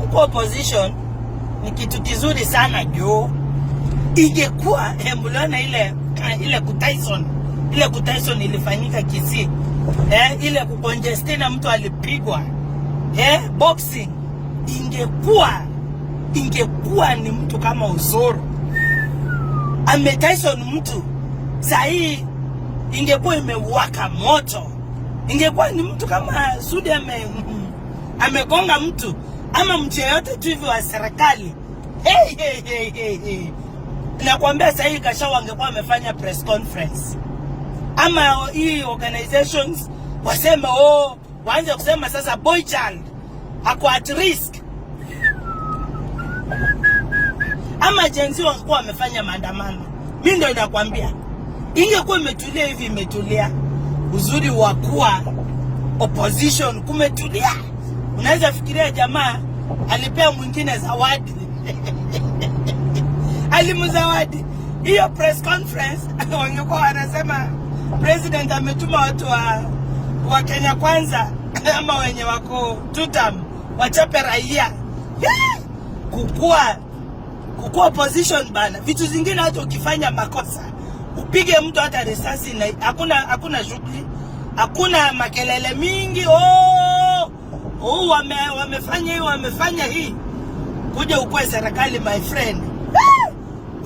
Uko opposition ni kitu kizuri sana jo. Ingekuwa mbulana ile Tyson ilifanyika Kisii. Ile kukongestena mtu alipigwa. Boxing ingekuwa ni mtu kama Usoro. Tyson mtu sahi ingekuwa imewaka moto. Ingekuwa ni mtu kama Sudi amegonga mtu ama mtu yote tu hivi wa serikali. Hey. Nakwambia sahi Gachagua angekuwa amefanya press conference. Ama hii organizations waseme waanze kusema sasa boy child ako at risk. Ama jenzi wangekuwa wamefanya maandamano. Mimi ndio nakwambia. Ingekuwa imetulia hivi imetulia. Uzuri wa kuwa opposition kumetulia. Unaweza fikiria jamaa alipea mwingine zawadi. Alimzawadi. Hiyo press conference wangekuwa wanasema president ametuma watu wa Kenya Kwanza ama wenye wako tutam wachape raia. Kukua opposition bana. Vitu zingine hata ukifanya makosa upige mtu hata risasi na hakuna shughuli, hakuna makelele mingi. Wamefanya hii kuja ukue serikali my friend.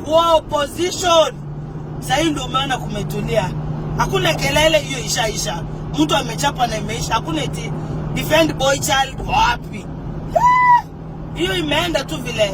Kwa opposition sasa ndio maana kumetulia. Hakuna kelele, hiyo ishaisha. Mtu amechapa na imeisha. Hakuna eti defend boy child wapi. Hiyo imeenda tu vile